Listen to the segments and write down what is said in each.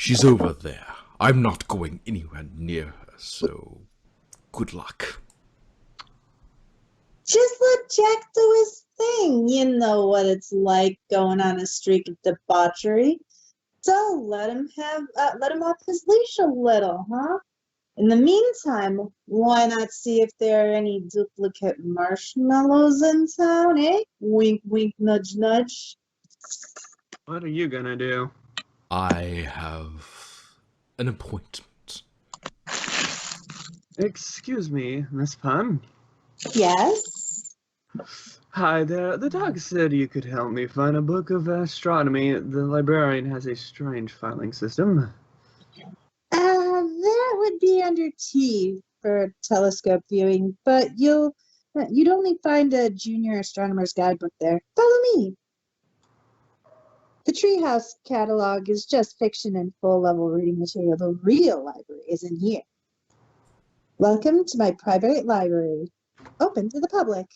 She's over there. I'm not going anywhere near her, so good luck. Just let Jack do his thing. You know what it's like going on a streak of debauchery. So let him off his leash a little, huh? In the meantime, why not see if there are any duplicate marshmallows in town, eh? Wink, wink, nudge, nudge. What are you gonna do? I have an appointment. Excuse me, Miss Pun. Yes? Hi there. The doc said you could help me find a book of astronomy. The librarian has a strange filing system. That would be under T for telescope viewing, but you'd only find a junior astronomer's guidebook there. Follow me. The Treehouse catalog is just fiction and full-level reading material. The real library is in here. Welcome to my private library, open to the public.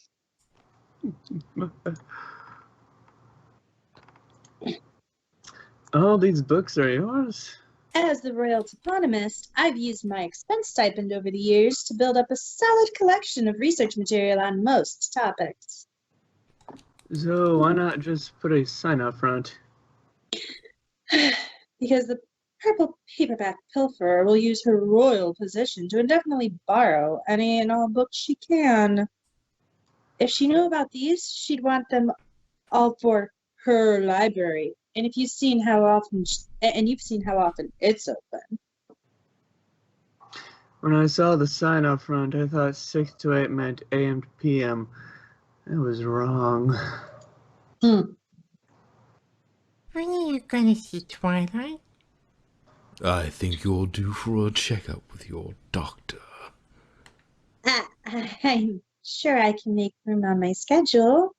All these books are yours? As the royal toponymist, I've used my expense stipend over the years to build up a solid collection of research material on most topics. So why not just put a sign out front? Because the purple paperback pilferer will use her royal position to indefinitely borrow any and all books she can. If she knew about these, she'd want them all for her library. And you've seen how often it's open. When I saw the sign out front, I thought 6 to 8 meant AM to PM. I was wrong. When are you gonna see Twilight? I think you're due for a checkup with your doctor. I'm sure I can make room on my schedule.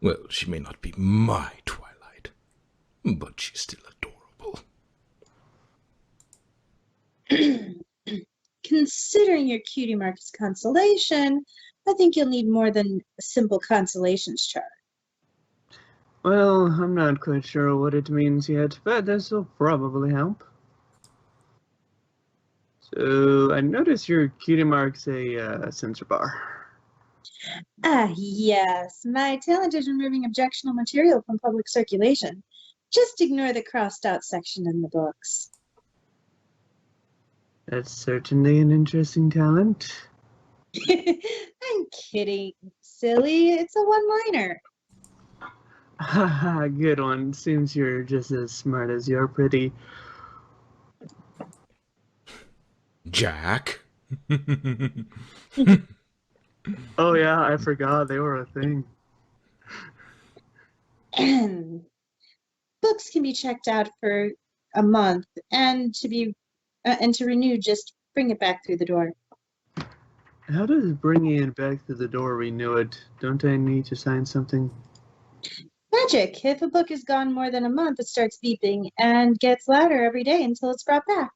Well, she may not be my Twilight, but she's still adorable. Considering your cutie mark is consolation, I think you'll need more than a simple consolations chart. Well, I'm not quite sure what it means yet, but this will probably help. So, I noticed your cutie mark's a censor bar. Yes. My talent is removing objectionable material from public circulation. Just ignore the crossed out section in the books. That's certainly an interesting talent. I'm kidding, silly. It's a one-liner. Haha, good one. Seems you're just as smart as you're pretty. Jack? Oh yeah, I forgot they were a thing. Books can be checked out for a month, and to renew, just bring it back through the door. How does bringing it back to the door renew it? Don't I need to sign something? Magic. If a book is gone more than a month, it starts beeping and gets louder every day until it's brought back.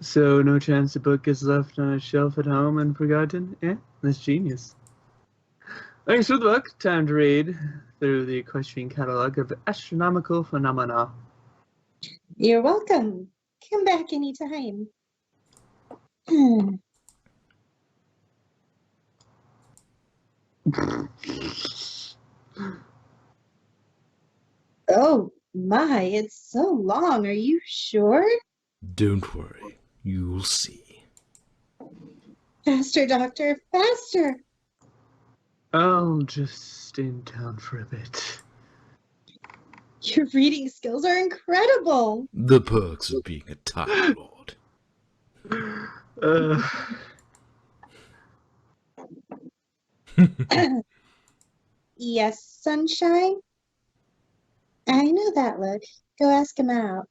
So no chance the book gets left on a shelf at home and forgotten? Eh, that's genius. Thanks for the book. Time to read through the equestrian catalog of astronomical phenomena. You're welcome. Come back anytime. Oh my, it's so long. Are you sure? Don't worry, you'll see. Faster, doctor, faster. I'll just stay in town for a bit. Your reading skills are incredible. The perks of being a Time Lord. Yes, sunshine? I know that look. Go ask him out.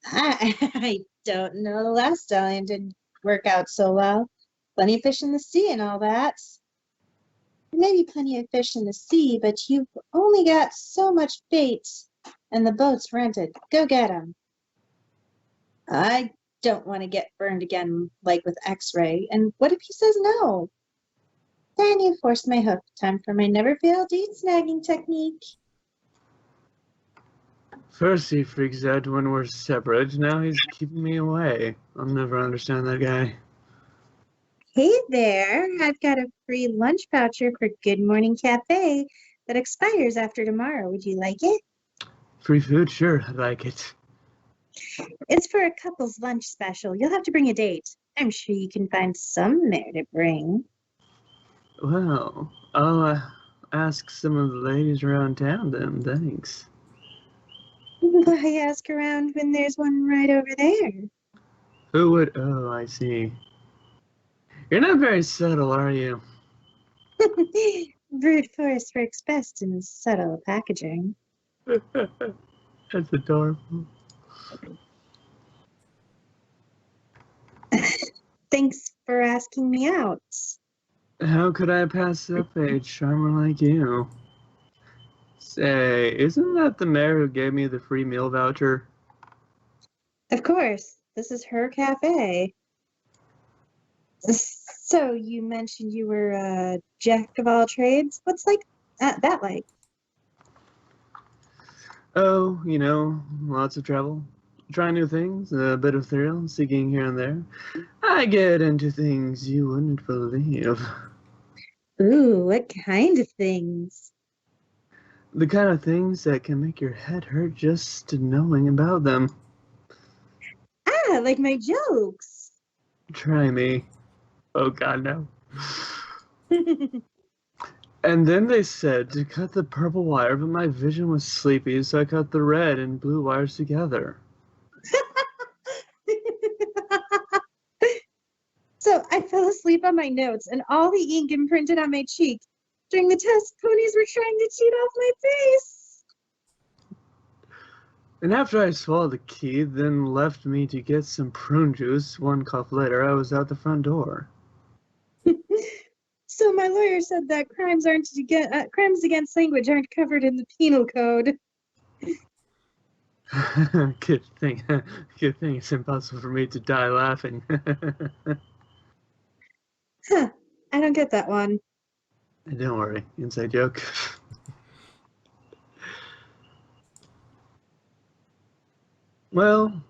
I don't know. The last stallion didn't work out so well. Plenty of fish in the sea and all that. There may be plenty of fish in the sea, but you've only got so much bait, and the boat's rented. Go get 'em. I don't want to get burned again, like with X-ray. And what if he says no? Then you forced my hook. Time for my never fail deed snagging technique. First he freaks out when we're separate, now he's keeping me away. I'll never understand that guy. Hey there, I've got a free lunch voucher for Good Morning Cafe that expires after tomorrow. Would you like it? Free food? Sure, I like it. It's for a couple's lunch special. You'll have to bring a date. I'm sure you can find some there to bring. Well, I'll ask some of the ladies around town then, thanks. Why ask around when there's one right over there? Who would? Oh, I see. You're not very subtle, are you? Brute force works best in subtle packaging. That's adorable. Thanks for asking me out. How could I pass up a charmer like you? Say, isn't that the mayor who gave me the free meal voucher? Of course, this is her cafe. So you mentioned you were a jack of all trades. What's that like? Oh, lots of travel. Try new things, a bit of thrill, seeking here and there. I get into things you wouldn't believe. Ooh, what kind of things? The kind of things that can make your head hurt just knowing about them. Ah, like my jokes. Try me. Oh god, no. And then they said to cut the purple wire, but my vision was sleepy, so I cut the red and blue wires together. So I fell asleep on my notes and all the ink imprinted on my cheek. During the test, ponies were trying to cheat off my face. And after I swallowed the key, then left me to get some prune juice, one cough later, I was out the front door. So my lawyer said that crimes against language aren't covered in the penal code. Good thing it's impossible for me to die laughing. Huh, I don't get that one. Don't worry, inside joke. Well,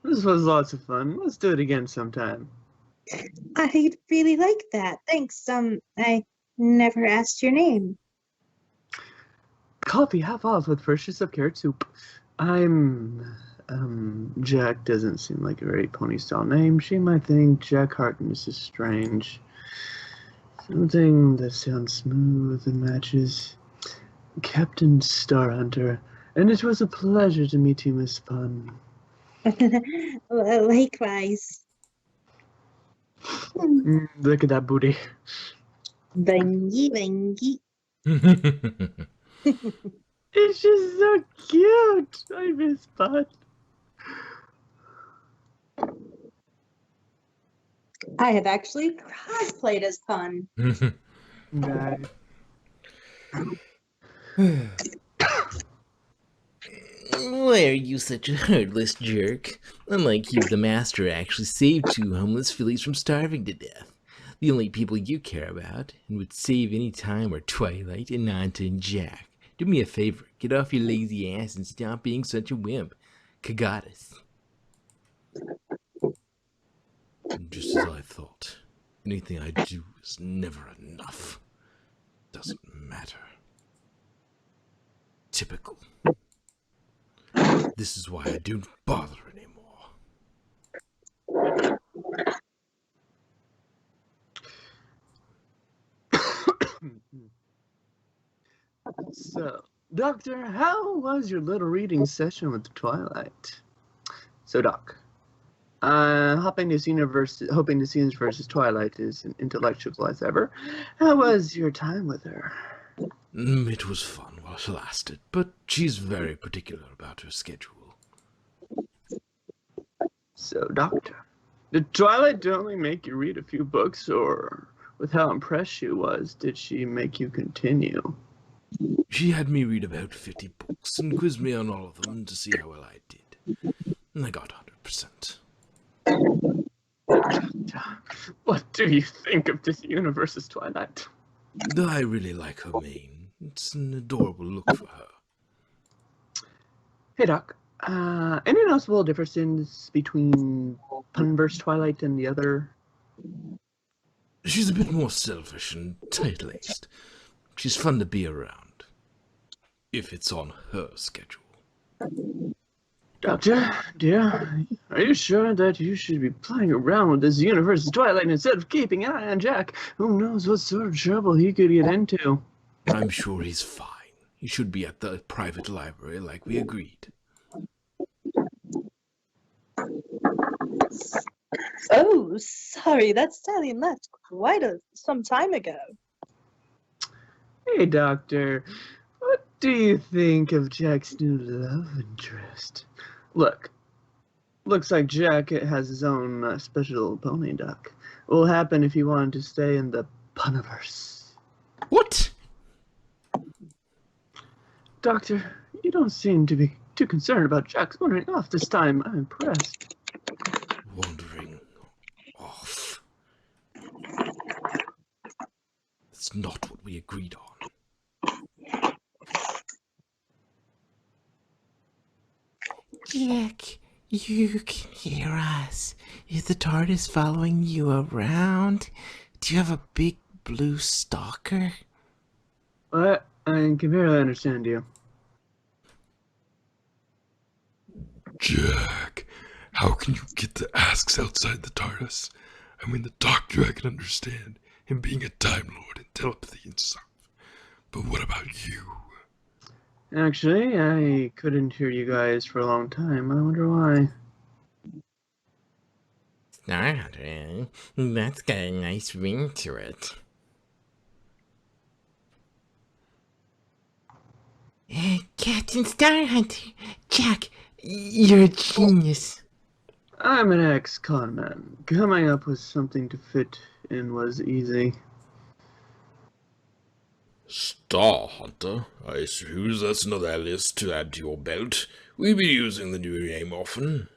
this was lots of fun. Let's do it again sometime. I'd really like that. Thanks. I never asked your name. Coffee half off with purchase of carrot soup. I'm, Jack doesn't seem like a very pony-style name. She might think Jack Harkness is strange. Something that sounds smooth and matches Captain Starhunter. And it was a pleasure to meet you, Miss Pun. Likewise. Look at that booty. Bangy, bangy. It's just so cute. I miss Pun. I have actually cosplayed as Pun. Nice. Why are you such a heartless jerk? Unlike you, the master actually saved 2 homeless fillies from starving to death. The only people you care about, and would save any time, are Twilight and Nanta and Jack. Do me a favor, get off your lazy ass and stop being such a wimp. Kagatas. Just as I thought. Anything I do is never enough. Doesn't matter. Typical. This is why I don't bother anymore. So, Doctor, how was your little reading session with Twilight? So, Doc, hoping to see versus Twilight is an intellectual as ever. How was your time with her? It was fun while it lasted, but she's very particular about her schedule. So, Doctor, did Twilight only make you read a few books, or with how impressed she was, did she make you continue? She had me read about 50 books and quizzed me on all of them to see how well I did. And I got 100%. What do you think of this universe's Twilight? I really like her mane. It's an adorable look for her. Hey, Doc. Any noticeable differences between Punverse Twilight and the other? She's a bit more selfish and tight-laced. She's fun to be around, if it's on her schedule. Doctor, dear, are you sure that you should be playing around with this universe's Twilight instead of keeping an eye on Jack? Who knows what sort of trouble he could get into? I'm sure he's fine. He should be at the private library like we agreed. Oh, sorry, that stallion left quite some time ago. Hey, Doctor, what do you think of Jack's new love interest? Looks like Jack has his own special pony, Doc. What will happen if he wanted to stay in the Puniverse? What? Doctor, you don't seem to be too concerned about Jack's wandering off this time. I'm impressed. Wandering off. That's not what we agreed on. Jack, you can hear us. Is the TARDIS following you around? Do you have a big blue stalker? What? I can barely understand you. Jack, how can you get the asks outside the TARDIS? I mean, the Doctor I can understand, him being a Time Lord and telepathy and stuff. But what about you? Actually, I couldn't hear you guys for a long time. I wonder why. Star Hunter, eh? That's got a nice ring to it. Captain Star Hunter, Jack, you're a genius. I'm an ex-con man. Coming up with something to fit in was easy. Star Hunter? I suppose that's another alias to add to your belt. We'll be using the new name often.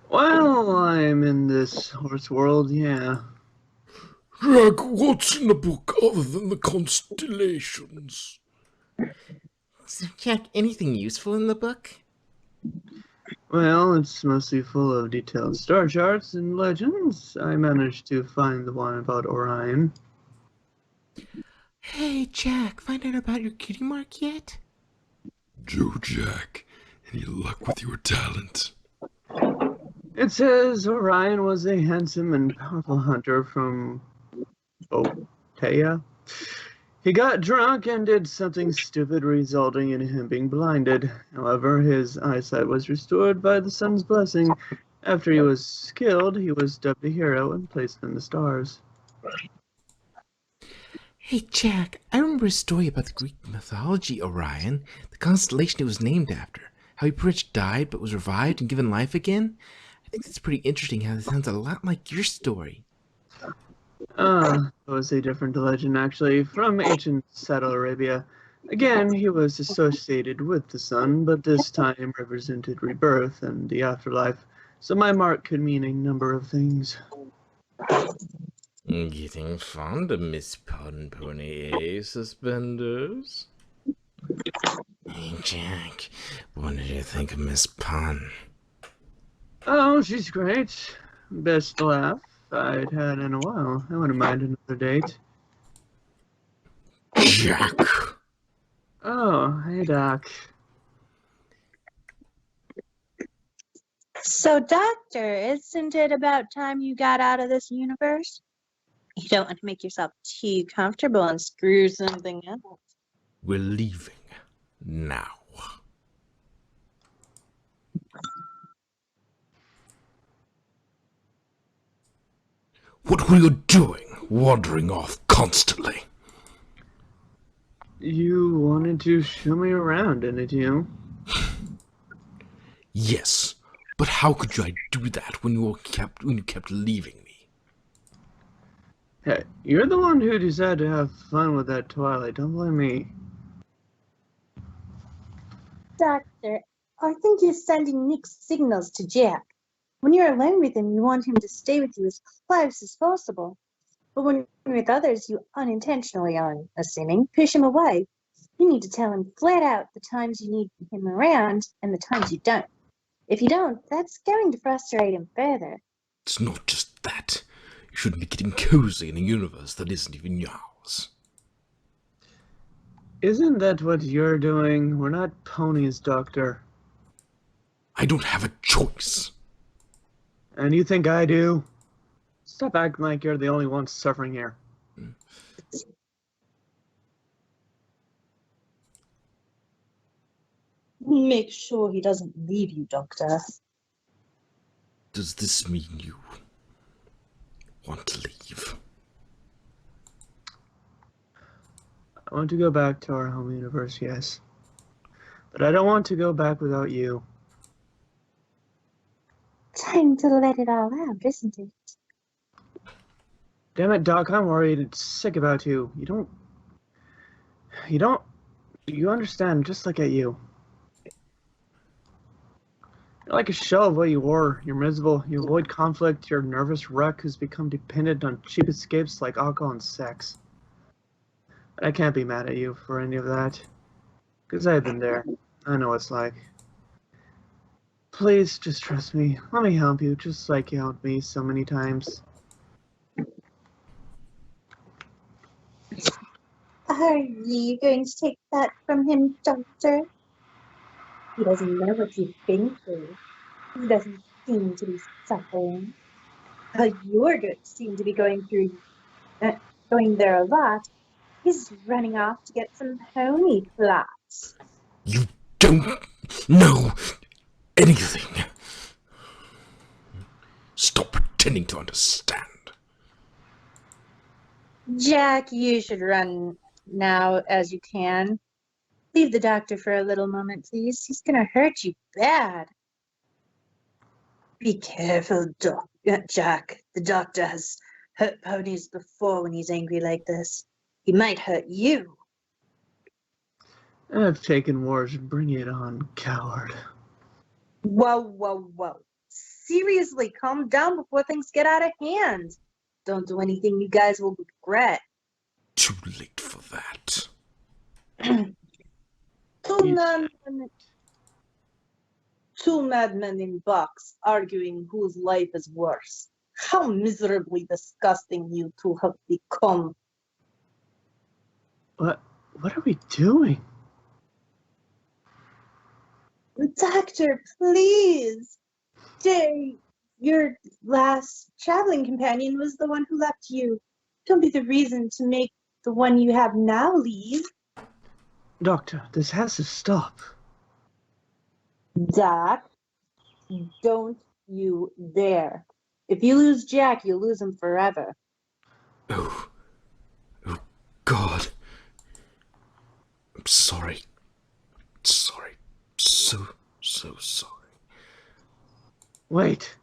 Well, I'm in this horse world, yeah. Jack, what's in the book other than the constellations? So, Jack, anything useful in the book? Well, it's mostly full of detailed star charts and legends. I managed to find the one about Orion. Hey, Jack, find out about your cutie mark yet? Joe Jack, any luck with your talent? It says Orion was a handsome and powerful hunter from Otea. He got drunk and did something stupid, resulting in him being blinded. However, his eyesight was restored by the sun's blessing. After he was killed, he was dubbed a hero and placed in the stars. Hey, Jack, I remember a story about the Greek mythology Orion, the constellation it was named after. How he pretty much died but was revived and given life again. I think that's pretty interesting how this sounds a lot like your story. It was a different legend, actually, from ancient Saudi Arabia. Again, he was associated with the sun, but this time represented rebirth and the afterlife, so my mark could mean a number of things. Getting fond of Miss Pony Suspenders? Hey, Jack, what did you think of Miss Pun? Oh, she's great. Best laugh I'd had in a while. I wouldn't mind another date. Jack! Oh, hey, Doc. So, Doctor, isn't it about time you got out of this universe? You don't want to make yourself too comfortable and screw something up. We're leaving now. What were you doing, wandering off constantly? You wanted to show me around, didn't you? Yes, but how could I do that when you kept leaving me? Hey, you're the one who decided to have fun with that Twilight. Don't blame me. Doctor, I think you're sending mixed signals to Jack. When you're alone with him, you want him to stay with you as close as possible. But when you're with others, you unintentionally, I'm assuming, push him away. You need to tell him flat out the times you need him around and the times you don't. If you don't, that's going to frustrate him further. It's not just that. You shouldn't be getting cozy in a universe that isn't even yours. Isn't that what you're doing? We're not ponies, Doctor. I don't have a choice. And you think I do? Stop acting like you're the only one suffering here. Make sure he doesn't leave you, Doctor. Does this mean you want to leave? I want to go back to our home universe, yes. But I don't want to go back without you. Time to let it all out, isn't it? Damn it, Doc, I'm worried and sick about you. You understand, just look at you. You're like a shell of what you were. You're miserable, you avoid conflict, you're a nervous wreck who's become dependent on cheap escapes like alcohol and sex. I can't be mad at you for any of that. Because I've been there. I know what it's like. Please, just trust me. Let me help you, just like you helped me so many times. Are you going to take that from him, Doctor? He doesn't know what you've been through. He doesn't seem to be suffering. You're good, seem to be going there a lot. He's running off to get some pony plots. You don't know anything. Stop pretending to understand. Jack, you should run now as you can. Leave the doctor for a little moment, please. He's gonna hurt you bad. Be careful, Jack. The doctor has hurt ponies before when he's angry like this. He might hurt you. I've taken wars. Bring it on, coward. Whoa. Seriously, calm down before things get out of hand. Don't do anything you guys will regret. Too late for that. Two madmen in box arguing whose life is worse. How miserably disgusting you two have become. What are we doing? Doctor, please. Jay, your last traveling companion was the one who left you. Don't be the reason to make the one you have now leave. Doctor, this has to stop. Doc, don't you dare. If you lose Jack, you'll lose him forever. Oh God. I'm sorry. Sorry. So sorry. Wait.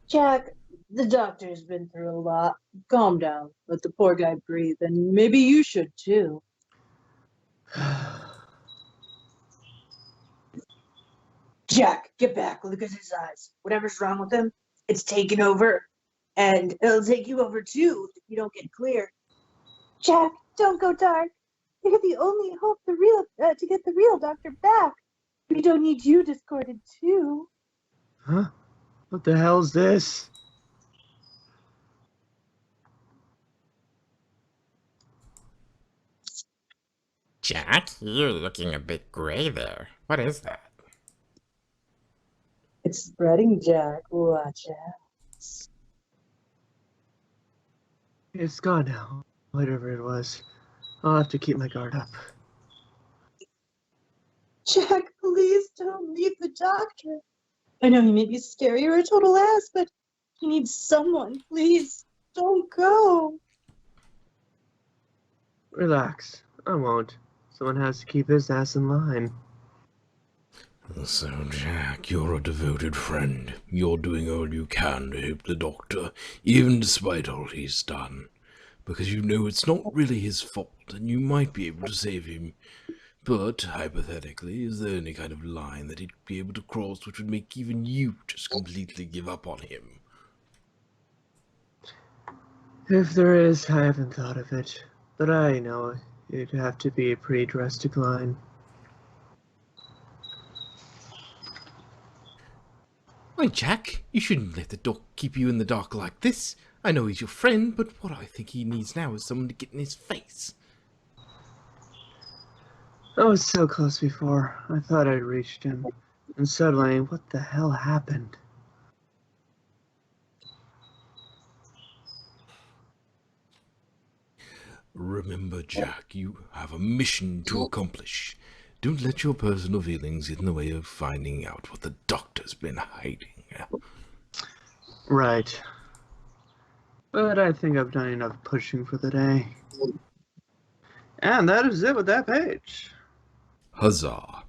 Jack, the doctor's been through a lot. Calm down. Let the poor guy breathe, and maybe you should too. Jack, get back. Look at his eyes. Whatever's wrong with him, it's taken over. And it'll take you over too if you don't get clear. Jack, don't go dark. You're the only hope to get the real doctor back. We don't need you discorded too. Huh? What the hell's this? Jack, you're looking a bit gray there. What is that? It's spreading, Jack. Watch out. It's gone now. Whatever it was. I'll have to keep my guard up. Jack, please don't leave the doctor. I know he may be scary or a total ass, but he needs someone. Please, don't go. Relax. I won't. Someone has to keep his ass in line. So, Jack, you're a devoted friend. You're doing all you can to help the doctor, even despite all he's done. Because you know it's not really his fault, and you might be able to save him. But, hypothetically, is there any kind of line that he'd be able to cross which would make even you just completely give up on him? If there is, I haven't thought of it. But I know It'd have to be a pretty drastic line. Why, Jack, you shouldn't let the doc keep you in the dark like this. I know he's your friend, but what I think he needs now is someone to get in his face. I was so close before. I thought I'd reached him. And suddenly, what the hell happened? Remember, Jack, you have a mission to accomplish. Don't let your personal feelings get in the way of finding out what the doctor's been hiding. Right. But I think I've done enough pushing for the day. And that is it with that page. Huzzah!